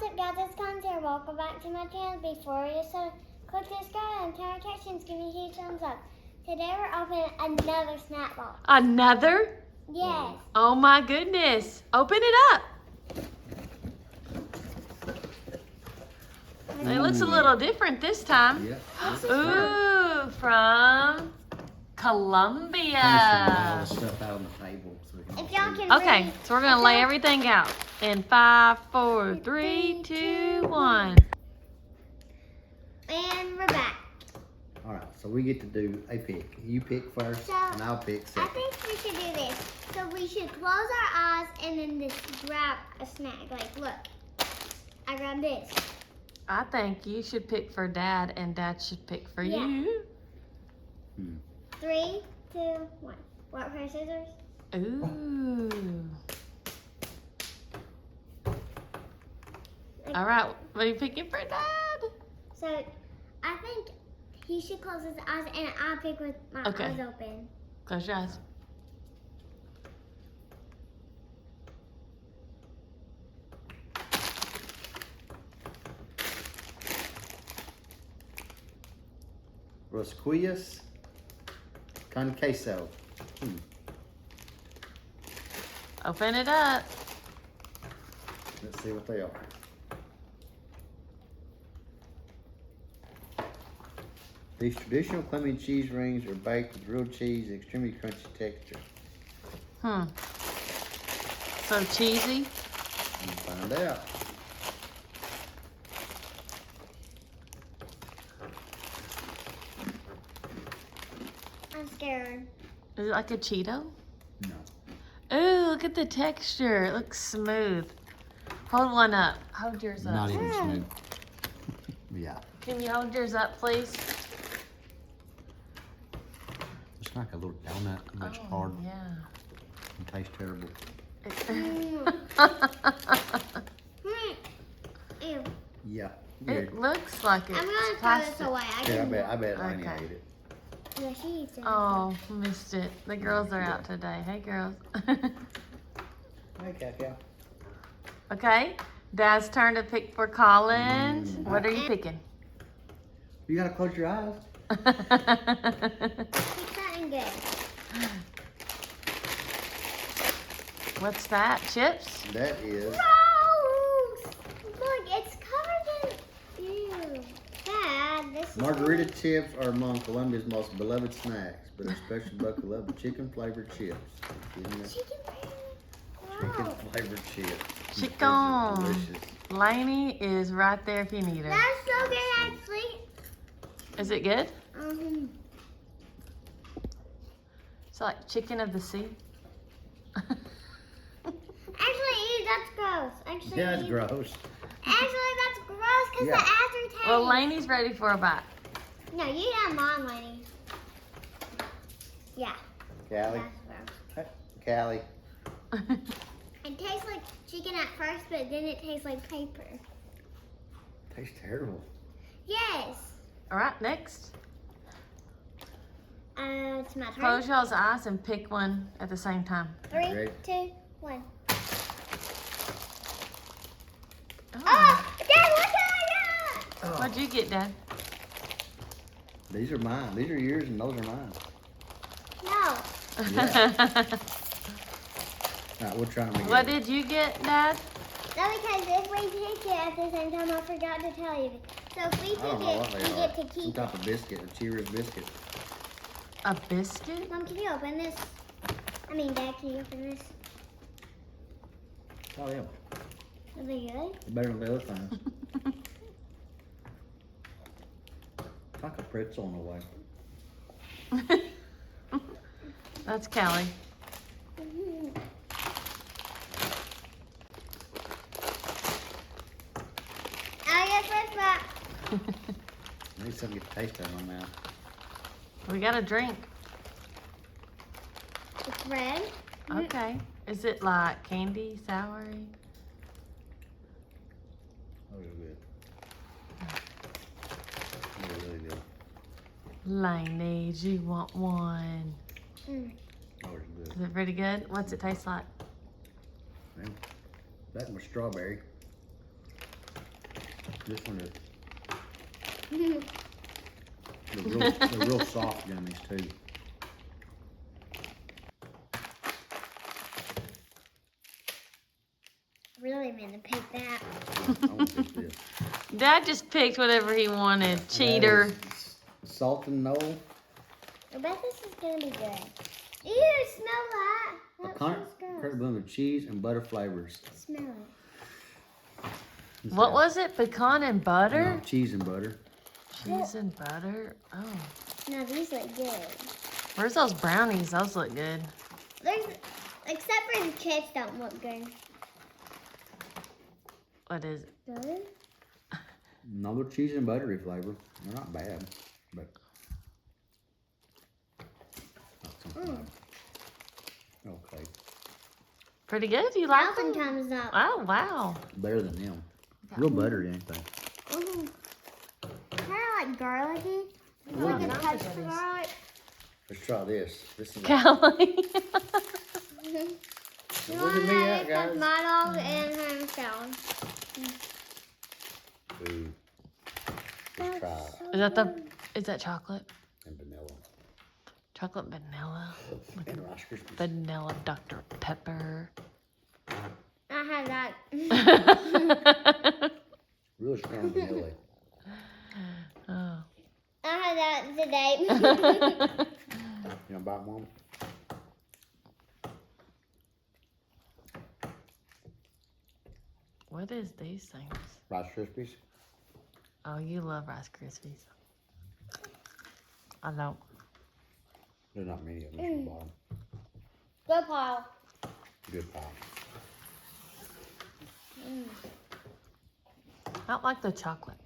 What's up, guys? It's Conter. Welcome back to my channel. Before you start, click subscribe and turn on notifications. Give me a huge thumbs up. Today we're opening another snack box. Another? Yes. Oh my goodness. Open it up. It looks a little different this time. Yeah. Ooh, from Colombia. All the stuff out on the table so we can If y'all see. can Okay, read, so we're gonna lay everything out in 5, 4, 3, 2, 1. and we're back. All right, so we get to do a pick. You pick first, So, and I'll pick I second. think we should do this. So we should close our eyes and then just grab a snack. Like, look, I grabbed this. I think you should pick for Dad and Dad should pick for Yeah. you. 3, 2, 1. Rock, paper, scissors. Ooh. All right, what are you picking for Dad? So I think he should close his eyes and I'll pick with my Okay. eyes open. Close your eyes. Rosquillas con queso. Open it up. Let's see what they are. These traditional Clemente cheese rings are baked with grilled cheese, extremely crunchy texture. So cheesy. We'll find out. I'm scared. Is it like a Cheeto? No. Ooh, look at the texture. It looks smooth. Hold one up. Hold yours up. Not even smooth. Yeah. Can you hold yours up, please? It's like a little donut. It's Oh, hard yeah. and tastes terrible. Ew. Yeah. Weird. It looks like it's I'm gonna throw plastic. this away. Yeah, I bet Lainey Okay. ate it. Yeah, she eats it. Oh, missed it. The girls are out today. Hey, girls. Hey, Cat. Okay. Dad's turn to pick for Collins. Mm. What are you picking? You gotta close your eyes. Keep that in good. What's that? Chips? That is Gross! Look, it's covered in. Ew. Dad, this is. margarita chips are among Colombia's most beloved snacks, but especially buckle up with chicken flavored chips. Isn't it? Chicken. Chicken Wow. flavored chips. Chicken. Those are delicious. Lainey is right there if you need her. That's so good, actually. Is it good? It's like chicken of the sea. Actually, ew, that's gross. Actually, Yeah, it's ew. gross. Actually, that's gross because Yeah. the aftertaste. Well, Lainey's ready for a bite. No, you got mine, Lainey. Yeah, Callie. that's Callie. gross. It tastes like chicken at first, but then it tastes like paper. Tastes terrible. Yes. All right, next. It's my turn. Close y'all's eyes and pick one at the same time. 3, Okay. 2, 1. Oh. Oh, Dad, what did I get? What'd you get, Dad? These are mine. These are yours and those are mine. No. Yeah. All right, we'll try them again. What did you get, Dad? No, because if we pick it at the same time, I forgot to tell you. So if we I pick don't know what it, they we are. get to Some keep it. type of biscuit, a Cheerios biscuit. A biscuit? Mom, can you open this? I mean, Dad, can you open this? Oh, yeah. Are they good? Better than the other things. It's like a pretzel in a way. That's Callie. Mm-hmm. I guess with that. I need something to get the taste out of my mouth. We got a drink. It's red. Okay. Is it like candy, soury? Oh, you're good. You're really good. Lainey, do you want one? Mm. Oh, it's good. Is it pretty good? What's it taste like? Man, that was strawberry. This one is. They're real soft gummies too. Really meant to pick that. I want this. Dad just picked whatever he wanted. Cheater. That is Salt and Knoll. I bet this is gonna be good. Ew, smell that. A That correct smells gross. blend of cheese and butter flavors. Smell it. What was it? Pecan and butter? No, cheese and butter. Cheese and butter? Oh. Now these look good. Where's those brownies? Those look good. There's, except for the chips don't look good. What is it? Good? Another cheese and buttery flavor. They're not bad, but not something like. Okay, Pretty good? You like them? Thumbs up. Oh, wow. better than them. Real buttery, ain't they? Kind of like garlicky. It's Ooh. like a touch of garlic. Let's try this. This is. Kelly. You Look want at to me have out, it guys. with my dog and ham salad. Ooh. Let's try it. Is that chocolate? And vanilla. Chocolate vanilla. And Rice Krispies. Vanilla Dr. Pepper. I had that. Really strong vanilla. Oh. I had that today. You know, buy one. What is these things? Rice Krispies. Oh, you love Rice Krispies. I don't. There's not many of them at the bottom. Good pile. Good pie. I don't like the chocolate.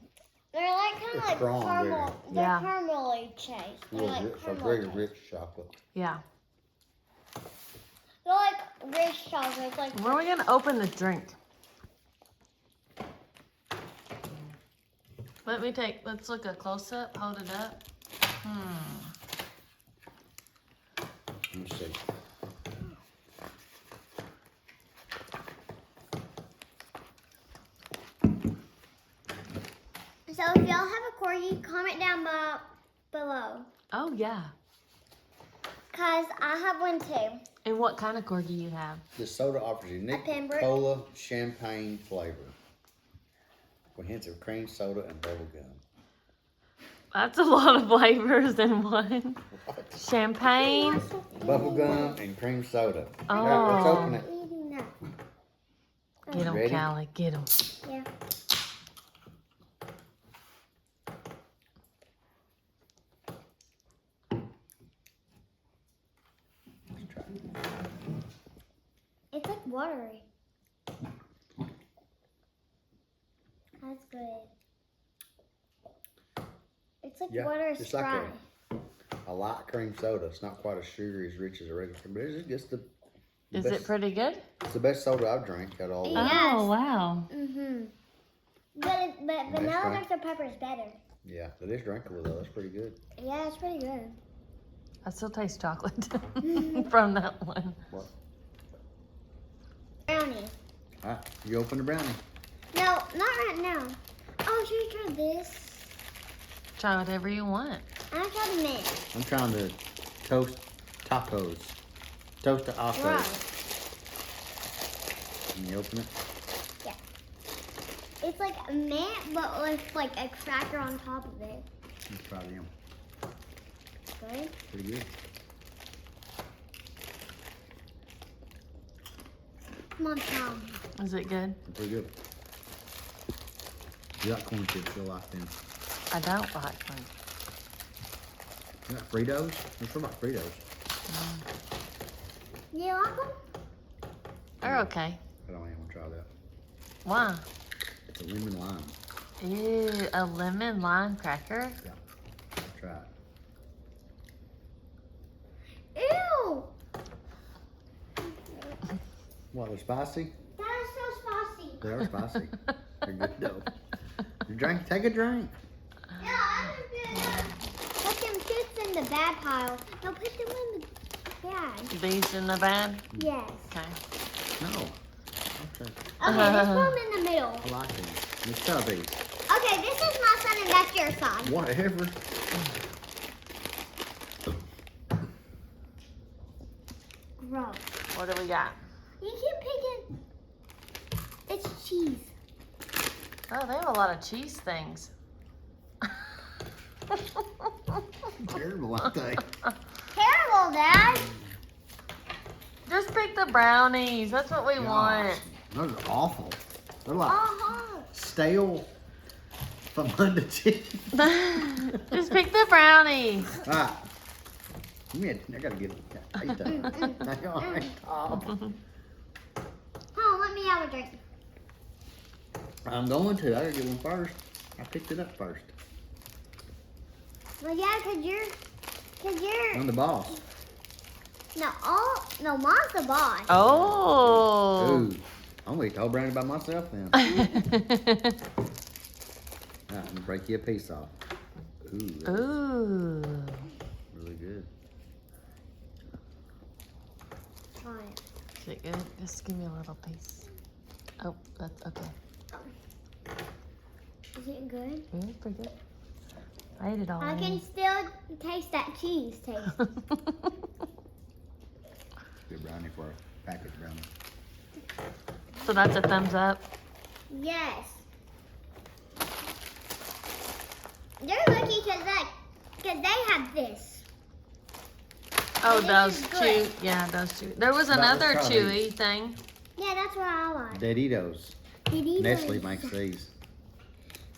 They're like kind of They're like strong, caramel. They're Yeah. caramelly chase. They're Real like rich, so caramel very chase. rich chocolate. Yeah. They're like rich chocolate. It's like Where are we going to open the drink? Let's look a close up. Hold it up. Let me see. So if y'all have a corgi, comment down below. Oh, yeah. Cause I have one too. And what kind of corgi you have? The soda offers unique Pembroke. cola champagne flavor with hints of cream soda and bubble gum. That's a lot of flavors in one. Champagne. Bubble gum and cream soda. Oh. Now, let's open it. Eating that. Get them, Ready? Callie. Get them. Yeah. Let's try it. It's like watery. That's good. It's like Yeah, water it's like Sprite. a light cream soda. It's not quite as sugary as rich as a regular, but it's just the Is best, it pretty good? It's the best soda I've drank out of all. Yeah. Of Yes. Oh, wow. But vanilla right. Dr. Pepper is better. Yeah, it is drinkable though. That's pretty good. Yeah, it's pretty good. I still taste chocolate from that one. What? Brownie. All right, you open the brownie. No, not right now. Oh, should we try this? Try whatever you want. I tried the mint. I'm trying to toast tacos. Toast the tacos. Right. Can you open it? It's like a mint, but with like a cracker on top of it. Let's try them. Good. Pretty good. Come on, Tom. Is it good? Pretty good. You got corn chips, you'll like them. I don't like them. You got Fritos? Let's talk about Fritos. You like them? They're okay. I don't even want to try that. Why? It's a lemon lime. Ew, a lemon lime cracker? Try it. Ew! What, they're spicy? That is so spicy. They are spicy. They're good though. You drink, take a drink. Yeah, I understand. Put them chips in the bad pile. No, put them in the bad. These in the bad? Yes. Okay. No. Okay. Okay, let's put them in the middle. I like them. Let's try these. Okay, Okay, this is my son and that's your son. Whatever. Gross. What do we got? You keep picking. It's cheese. Oh, they have a lot of cheese things. Terrible, I think. Terrible, Dad. Just pick the brownies. That's what we want. Those are awful. They're like Uh-huh. stale Famunda chicken. Just pick the brownie. Alright. Give me I gotta get it. Eat that. Now, all right, Tom. Oh, let me have a drink. I'm going to. I gotta get one first. I picked it up first. Well, yeah, cause you're I'm the boss. no, mom's the boss. Oh. Ooh. I'm gonna eat the whole brownie by myself then. Alright, I'm gonna break you a piece off. Ooh, that's Ooh. really good. Fine. Is it good? Just give me a little piece. Oh, that's okay. Is it good? Yeah, it's pretty good. I ate it all. I can still taste that cheese taste. Good brownie for a package brownie. So that's a thumbs up. Yes. They're lucky because they have this. Oh, This those is good. chew. Yeah, those chew. There was That was another probably- chewy thing. Yeah, that's what I like. Deditos. Doritos. Nestle makes these.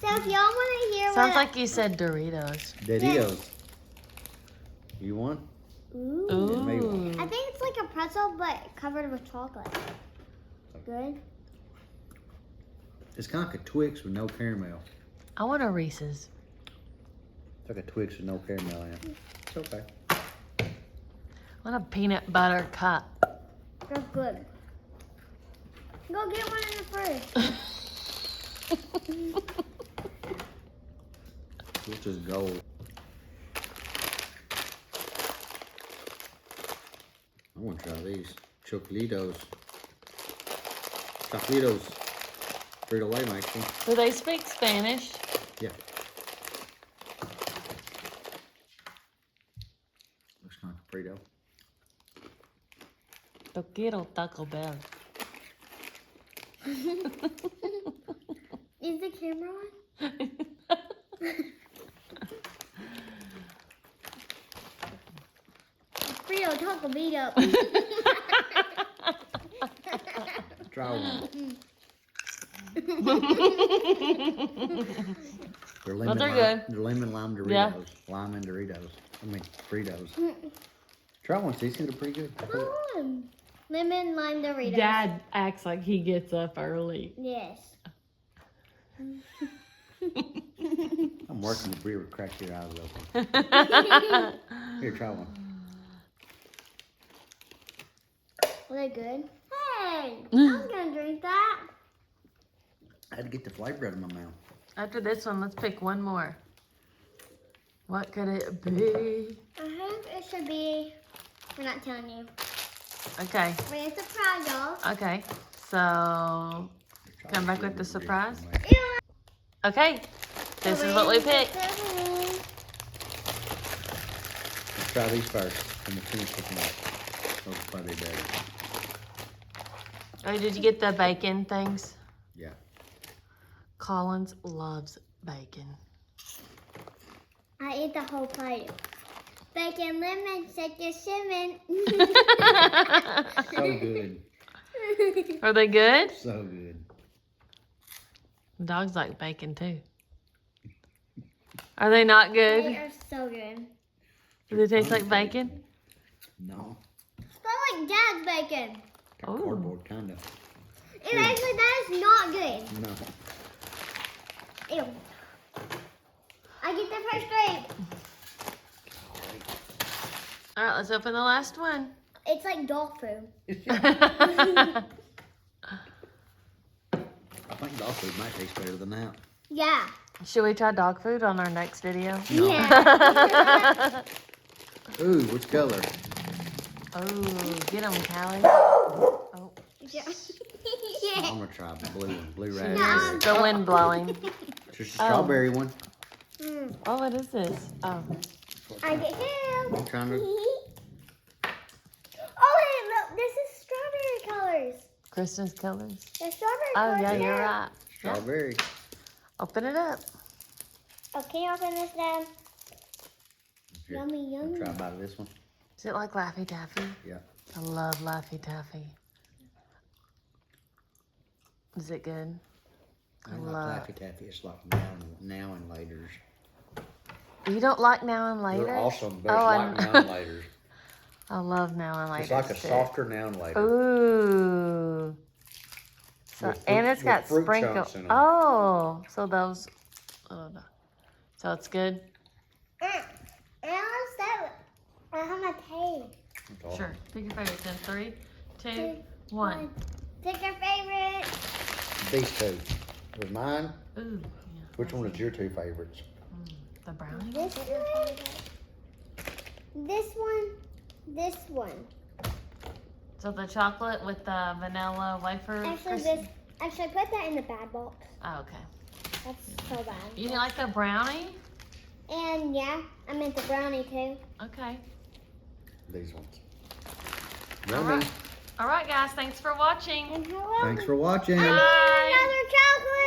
So if y'all want to hear Sounds what... like you said Doritos. Deditos. You want? Ooh. me Ooh. I think it's like a pretzel but covered with chocolate. Good. It's kind of like a Twix with no caramel. I want a Reese's. It's like a Twix with no caramel in it. It's okay. I want a peanut butter cup. They're good. Go get one in the fridge. Which is gold. I want to try these. Chocolitos. Chocolitos. Frito-Lay makes them. Do they speak Spanish? Yeah. Looks kind of Frito. Yo quiero Taco Bell. Is the camera on? Frito Taco beat up. Try one. They're lemon, they're lime, good. They're lemon lime Doritos. Yeah. Lime and Doritos. I mean, Fritos. Try one, Cece. They're pretty good. Lemon lime Doritos. Dad acts like he gets up early. Yes. I'm working the beer with crack your eyes open. Here, try one. Are they good? Hey, I was gonna drink that. I had to get the flavor out of my mouth. After this one, let's pick one more. What could it be? I hope it should be. We're not telling you. Okay, We're gonna surprise y'all. okay. So, come back with the surprise. Okay, this is what we picked. Let's try these first. And we'll finish with them. Those are probably better. Oh, did you get the bacon things? Yeah. Collins loves bacon. I ate the whole plate. Bacon, lemon, citrus, cinnamon. So good. Are they good? So good. Dogs like bacon too. Are they not They good? are so good. Do they taste like bacon? No. Smell like Dad's bacon. Got Ooh. cardboard, kind of. It actually, that is not good. No. Ew. I get the first grade. All right, let's open the last one. It's like dog food. I think dog food might taste better than that. Yeah. Should we try dog food on our next video? No. Yeah. Ooh, which color? Oh, get them, Callie. Oh, yeah. I'm gonna try blue. Blue she raspberry. No. hears the wind blowing. Just a strawberry one. Oh, what is this? Oh. I get him. I'm trying to. Oh, hey, look, this is strawberry colors. Kristen's colors. The strawberry Oh, colors. yeah, you're right. Yeah. Strawberry. Open it up. Oh, can you open this, Dad? Here, Yummy, yummy. Try a bite of this one. Is it like Laffy Taffy? Yeah. I love Laffy Taffy. Is it good? I love- like Laffy Taffy. It's like now and later's. You don't like Now and Later? They're awesome, but Oh, it's like now and later's. I love Now and Later. It's like a softer now and later. Ooh. So, With and fruit- it's got with fruit sprinkles. chunks in 'em. Oh, so those. I don't know. So it's good? I have my tape. It's awesome. Sure. Pick your favorites in 3, 2, 1. Pick your favorite. These two. With mine, Ooh. Yeah. which one is your two favorites? The brownie? This one. This one. This one. So the chocolate with the vanilla wafer? Actually, Kristen? Actually, put that in the bad box. Oh, okay. That's so bad. You didn't like the brownie? And yeah, I meant the brownie too. Okay. These ones. All Yummy. right. All right, guys. Thanks for watching. And hello. Thanks for watching. Bye. Another chocolate.